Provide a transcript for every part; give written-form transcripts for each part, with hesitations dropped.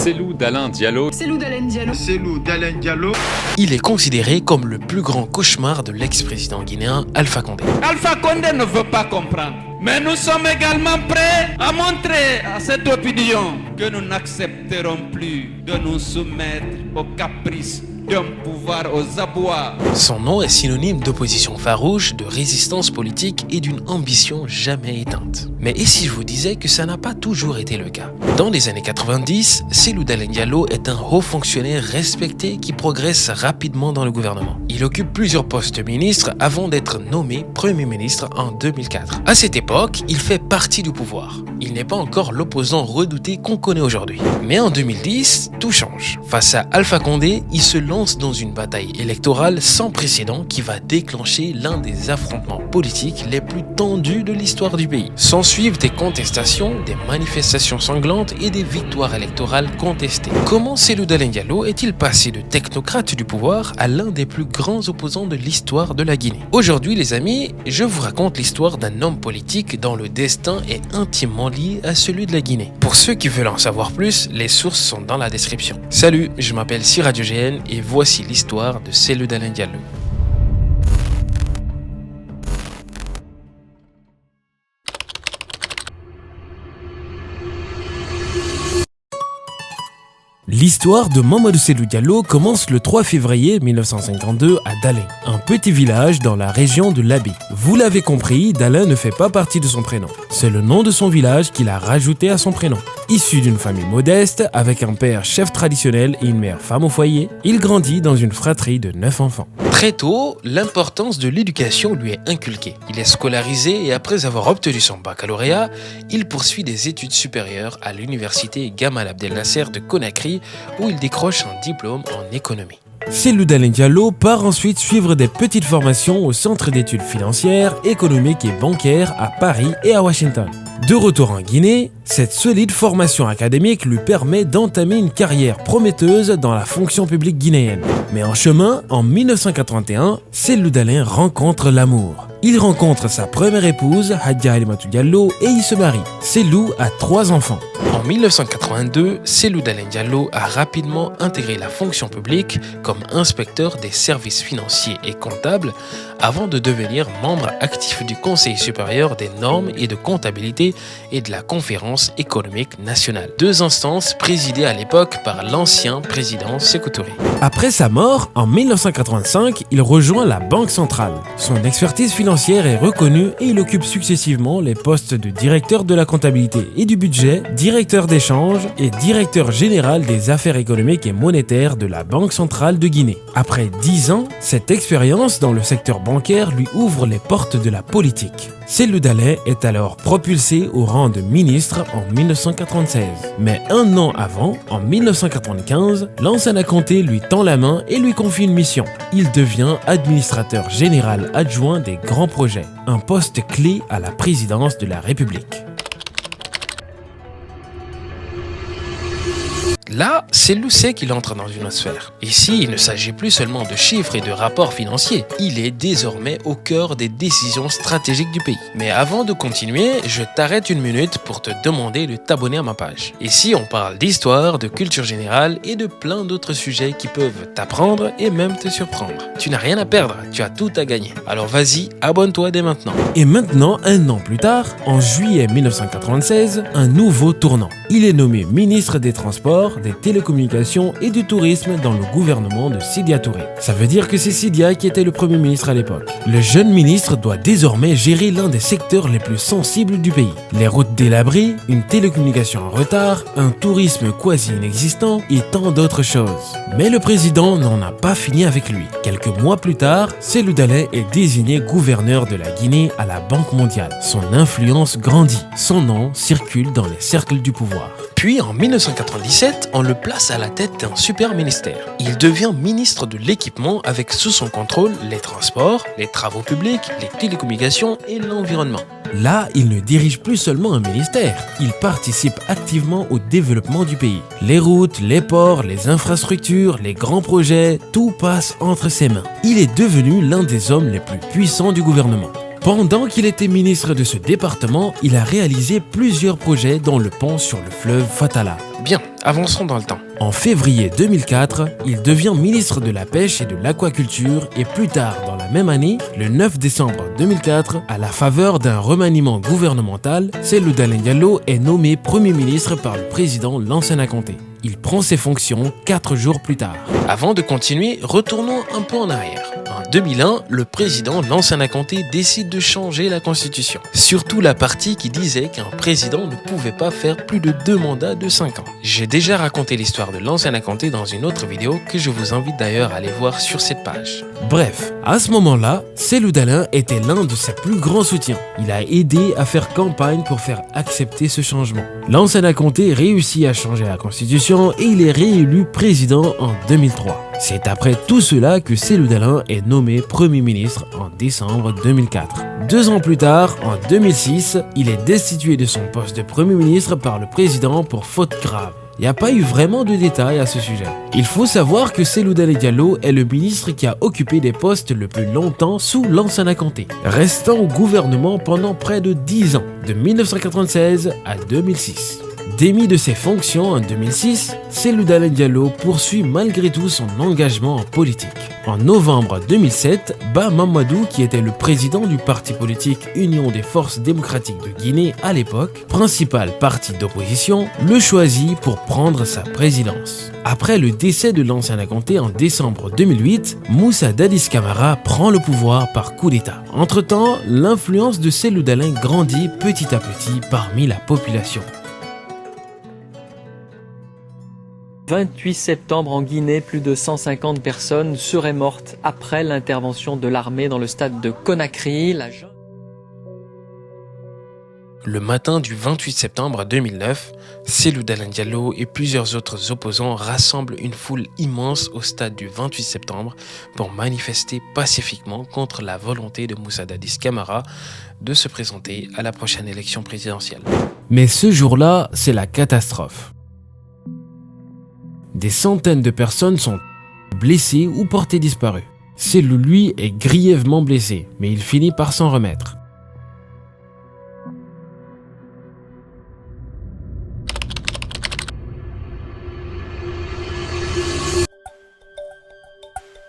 Cellou Dalein Diallo. Il est considéré comme le plus grand cauchemar de l'ex-président guinéen Alpha Condé. Alpha Condé ne veut pas comprendre. Mais nous sommes également prêts à montrer à cette opinion que nous n'accepterons plus de nous soumettre aux caprices d'un pouvoir aux abois. Son nom est synonyme d'opposition farouche, de résistance politique et d'une ambition jamais éteinte. Mais et si je vous disais que ça n'a pas toujours été le cas? Dans les années 90, Cellou Dalein Diallo est un haut fonctionnaire respecté qui progresse rapidement dans le gouvernement. Il occupe plusieurs postes de ministre avant d'être nommé Premier ministre en 2004. À cette époque, il fait partie du pouvoir. Il n'est pas encore l'opposant redouté qu'on connaît aujourd'hui. Mais en 2010, tout change. Face à Alpha Condé, il se lance dans une bataille électorale sans précédent qui va déclencher l'un des affrontements politiques les plus tendus de l'histoire du pays. S'ensuivent des contestations, des manifestations sanglantes et des victoires électorales contestées. Comment Cellou Dalein Diallo est-il passé de technocrate du pouvoir à l'un des plus grands opposants de l'histoire de la Guinée? Aujourd'hui les amis, je vous raconte l'histoire d'un homme politique dont le destin est intimement lié à celui de la Guinée. Pour ceux qui veulent en savoir plus, les sources sont dans la description. Salut, je m'appelle Siradio GN et voici l'histoire de Cellou Dalein Diallo. L'histoire de Mamadou Cellou Diallo commence le 3 février 1952 à Dalein, un petit village dans la région de l'Abbé. Vous l'avez compris, Dalein ne fait pas partie de son prénom. C'est le nom de son village qu'il a rajouté à son prénom. Issu d'une famille modeste, avec un père chef traditionnel et une mère femme au foyer, il grandit dans une fratrie de 9 enfants. Très tôt, l'importance de l'éducation lui est inculquée. Il est scolarisé et après avoir obtenu son baccalauréat, il poursuit des études supérieures à l'université Gamal Abdel Nasser de Conakry où il décroche un diplôme en économie. Cellou Dalein Diallo part ensuite suivre des petites formations au Centre d'études financières, économiques et bancaires à Paris et à Washington. De retour en Guinée, cette solide formation académique lui permet d'entamer une carrière prometteuse dans la fonction publique guinéenne. Mais en chemin, en 1981, Cellou Dalein rencontre l'amour. Il rencontre sa première épouse, Hadja Halimatou Diallo, et il se marie. Cellou a 3 enfants. En 1982, Cellou Dalein Diallo a rapidement intégré la fonction publique comme inspecteur des services financiers et comptables avant de devenir membre actif du Conseil supérieur des normes et de comptabilité et de la Conférence économique nationale. 2 instances présidées à l'époque par l'ancien président Sékou Touré. Après sa mort, en 1985, il rejoint la Banque centrale. Son expertise financière est reconnue et il occupe successivement les postes de directeur de la comptabilité et du budget, directeur d'échange et directeur général des affaires économiques et monétaires de la Banque centrale de Guinée. Après 10 ans, cette expérience dans le secteur bancaire lui ouvre les portes de la politique. Cellou Dalein est alors propulsé au rang de ministre en 1996. Mais un an avant, en 1995, Lansana Conté lui tend la main et lui confie une mission. Il devient administrateur général adjoint des grands projets, un poste clé à la présidence de la République. Là, Cellou sait qu'il entre dans une autre sphère. Ici, il ne s'agit plus seulement de chiffres et de rapports financiers. Il est désormais au cœur des décisions stratégiques du pays. Mais avant de continuer, je t'arrête une minute pour te demander de t'abonner à ma page. Ici, on parle d'histoire, de culture générale et de plein d'autres sujets qui peuvent t'apprendre et même te surprendre. Tu n'as rien à perdre, tu as tout à gagner. Alors vas-y, abonne-toi dès maintenant. Et maintenant, un an plus tard, en juillet 1996, un nouveau tournant. Il est nommé ministre des Transports, des Télécommunications et du Tourisme dans le gouvernement de Sidya Touré. Ça veut dire que c'est Sidya qui était le Premier ministre à l'époque. Le jeune ministre doit désormais gérer l'un des secteurs les plus sensibles du pays. Les routes délabrées, une télécommunication en retard, un tourisme quasi inexistant et tant d'autres choses. Mais le président n'en a pas fini avec lui. Quelques mois plus tard, Cellou Dalein est désigné gouverneur de la Guinée à la Banque mondiale. Son influence grandit. Son nom circule dans les cercles du pouvoir. Puis en 1997, on le place à la tête d'un super ministère. Il devient ministre de l'équipement avec sous son contrôle les transports, les travaux publics, les télécommunications et l'environnement. Là, il ne dirige plus seulement un ministère, il participe activement au développement du pays. Les routes, les ports, les infrastructures, les grands projets, tout passe entre ses mains. Il est devenu l'un des hommes les plus puissants du gouvernement. Pendant qu'il était ministre de ce département, il a réalisé plusieurs projets dont le pont sur le fleuve Fatala. Bien, avançons dans le temps. En février 2004, il devient ministre de la Pêche et de l'Aquaculture et plus tard dans la même année, le 9 décembre 2004, à la faveur d'un remaniement gouvernemental, Cellou Dalein Diallo est nommé Premier ministre par le président Lansana Conté. Il prend ses fonctions 4 jours plus tard. Avant de continuer, retournons un peu en arrière. En 2001, le président Lansana Conté décide de changer la constitution. Surtout la partie qui disait qu'un président ne pouvait pas faire plus de 2 mandats de 5 ans. J'ai déjà raconté l'histoire de Lansana Conté dans une autre vidéo que je vous invite d'ailleurs à aller voir sur cette page. Bref, à ce moment-là, Cellou Dalein était l'un de ses plus grands soutiens. Il a aidé à faire campagne pour faire accepter ce changement. Lansana Conté réussit à changer la constitution et il est réélu président en 2003. C'est après tout cela que Cellou Dalein est nommé Premier ministre en décembre 2004. 2 ans plus tard, en 2006, il est destitué de son poste de Premier ministre par le président pour faute grave. Il n'y a pas eu vraiment de détails à ce sujet. Il faut savoir que Cellou Dalein Diallo est le ministre qui a occupé des postes le plus longtemps sous Lansana Conté, restant au gouvernement pendant près de 10 ans, de 1996 à 2006. Démis de ses fonctions en 2006, Cellou Dalein Diallo poursuit malgré tout son engagement en politique. En novembre 2007, Ba Mamadou, qui était le président du parti politique Union des Forces Démocratiques de Guinée à l'époque, principal parti d'opposition, le choisit pour prendre sa présidence. Après le décès de Lansana Conté en décembre 2008, Moussa Dadis Camara prend le pouvoir par coup d'État. Entre-temps, l'influence de Cellou Dalein grandit petit à petit parmi la population. 28 septembre en Guinée, plus de 150 personnes seraient mortes après l'intervention de l'armée dans le stade de Conakry. Le matin du 28 septembre 2009, Cellou Dalein Diallo et plusieurs autres opposants rassemblent une foule immense au stade du 28 septembre pour manifester pacifiquement contre la volonté de Moussa Dadis Camara de se présenter à la prochaine élection présidentielle. Mais ce jour-là, c'est la catastrophe. Des centaines de personnes sont blessées ou portées disparues. Cellou, lui, est grièvement blessé, mais il finit par s'en remettre.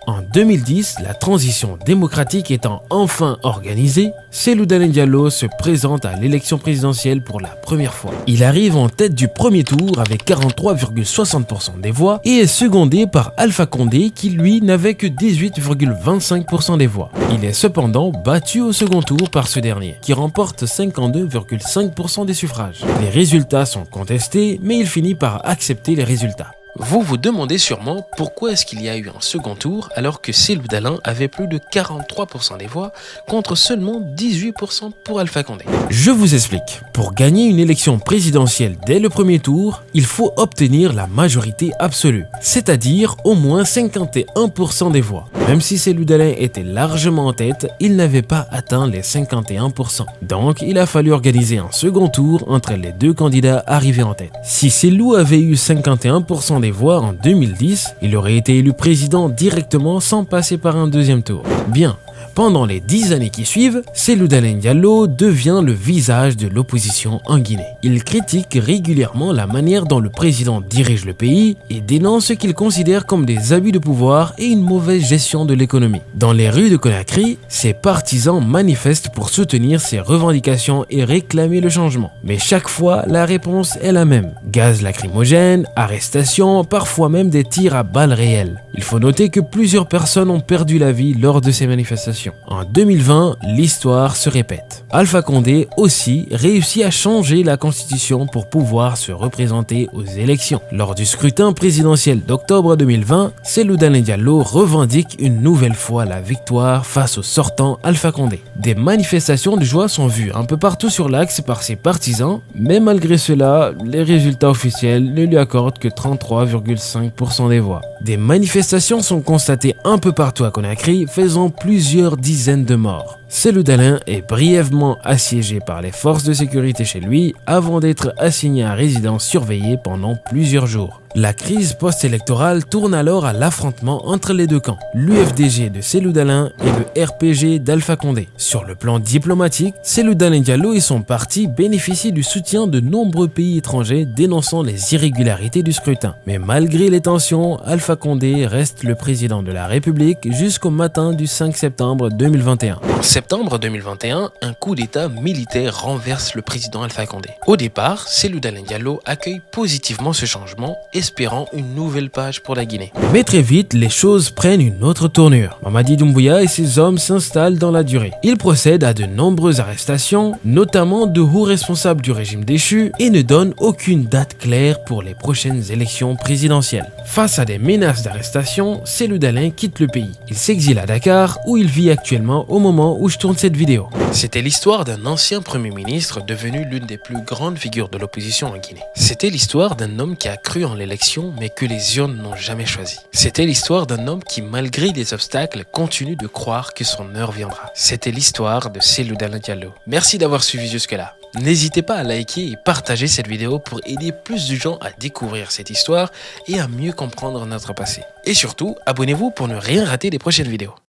En 2010, la transition démocratique étant enfin organisée, Cellou Dalein Diallo se présente à l'élection présidentielle pour la première fois. Il arrive en tête du premier tour avec 43,60% des voix et est secondé par Alpha Condé qui lui n'avait que 18,25% des voix. Il est cependant battu au second tour par ce dernier qui remporte 52,5% des suffrages. Les résultats sont contestés mais il finit par accepter les résultats. Vous vous demandez sûrement pourquoi est-ce qu'il y a eu un second tour alors que Cellou Dalein avait plus de 43% des voix contre seulement 18% pour Alpha Condé. Je vous explique. Pour gagner une élection présidentielle dès le premier tour, il faut obtenir la majorité absolue, c'est-à-dire au moins 51% des voix. Même si Cellou Dalein était largement en tête, il n'avait pas atteint les 51%. Donc il a fallu organiser un second tour entre les deux candidats arrivés en tête. Si Cellou avait eu 51% des voix en 2010, il aurait été élu président directement sans passer par un deuxième tour. Bien. Pendant les 10 années qui suivent, Cellou Dalein Diallo devient le visage de l'opposition en Guinée. Il critique régulièrement la manière dont le président dirige le pays et dénonce ce qu'il considère comme des abus de pouvoir et une mauvaise gestion de l'économie. Dans les rues de Conakry, ses partisans manifestent pour soutenir ses revendications et réclamer le changement. Mais chaque fois, la réponse est la même. Gaz lacrymogène, arrestations, parfois même des tirs à balles réelles. Il faut noter que plusieurs personnes ont perdu la vie lors de ces manifestations. En 2020, l'histoire se répète. Alpha Condé aussi réussit à changer la constitution pour pouvoir se représenter aux élections. Lors du scrutin présidentiel d'octobre 2020, Cellou Dalein Diallo revendique une nouvelle fois la victoire face au sortant Alpha Condé. Des manifestations de joie sont vues un peu partout sur l'axe par ses partisans, mais malgré cela, les résultats officiels ne lui accordent que 33,5% des voix. Des manifestations sont constatées un peu partout à Conakry, faisant plusieurs dizaines de morts. Cellou Dalein est brièvement assiégé par les forces de sécurité chez lui avant d'être assigné à résidence surveillée pendant plusieurs jours. La crise post-électorale tourne alors à l'affrontement entre les deux camps, l'UFDG de Cellou Dalein et le RPG d'Alpha Condé. Sur le plan diplomatique, Cellou Dalein Diallo et son parti bénéficient du soutien de nombreux pays étrangers dénonçant les irrégularités du scrutin. Mais malgré les tensions, Alpha Condé reste le président de la République jusqu'au matin du 5 septembre 2021. En septembre 2021, un coup d'État militaire renverse le président Alpha Condé. Au départ, Cellou Dalein Diallo accueille positivement ce changement, espérant une nouvelle page pour la Guinée. Mais très vite, les choses prennent une autre tournure. Mamadi Doumbouya et ses hommes s'installent dans la durée. Ils procèdent à de nombreuses arrestations, notamment de hauts responsables du régime déchu, et ne donnent aucune date claire pour les prochaines élections présidentielles. Face à des menaces d'arrestation, Cellou Dalein quitte le pays. Il s'exile à Dakar, où il vit actuellement au moment où je tourne cette vidéo. C'était l'histoire d'un ancien premier ministre devenu l'une des plus grandes figures de l'opposition en Guinée. C'était l'histoire d'un homme qui a cru en l'élection mais que les urnes n'ont jamais choisi. C'était l'histoire d'un homme qui, malgré les obstacles, continue de croire que son heure viendra. C'était l'histoire de Cellou Dalein Diallo. Merci d'avoir suivi jusque-là. N'hésitez pas à liker et partager cette vidéo pour aider plus de gens à découvrir cette histoire et à mieux comprendre notre passé. Et surtout, abonnez-vous pour ne rien rater des prochaines vidéos.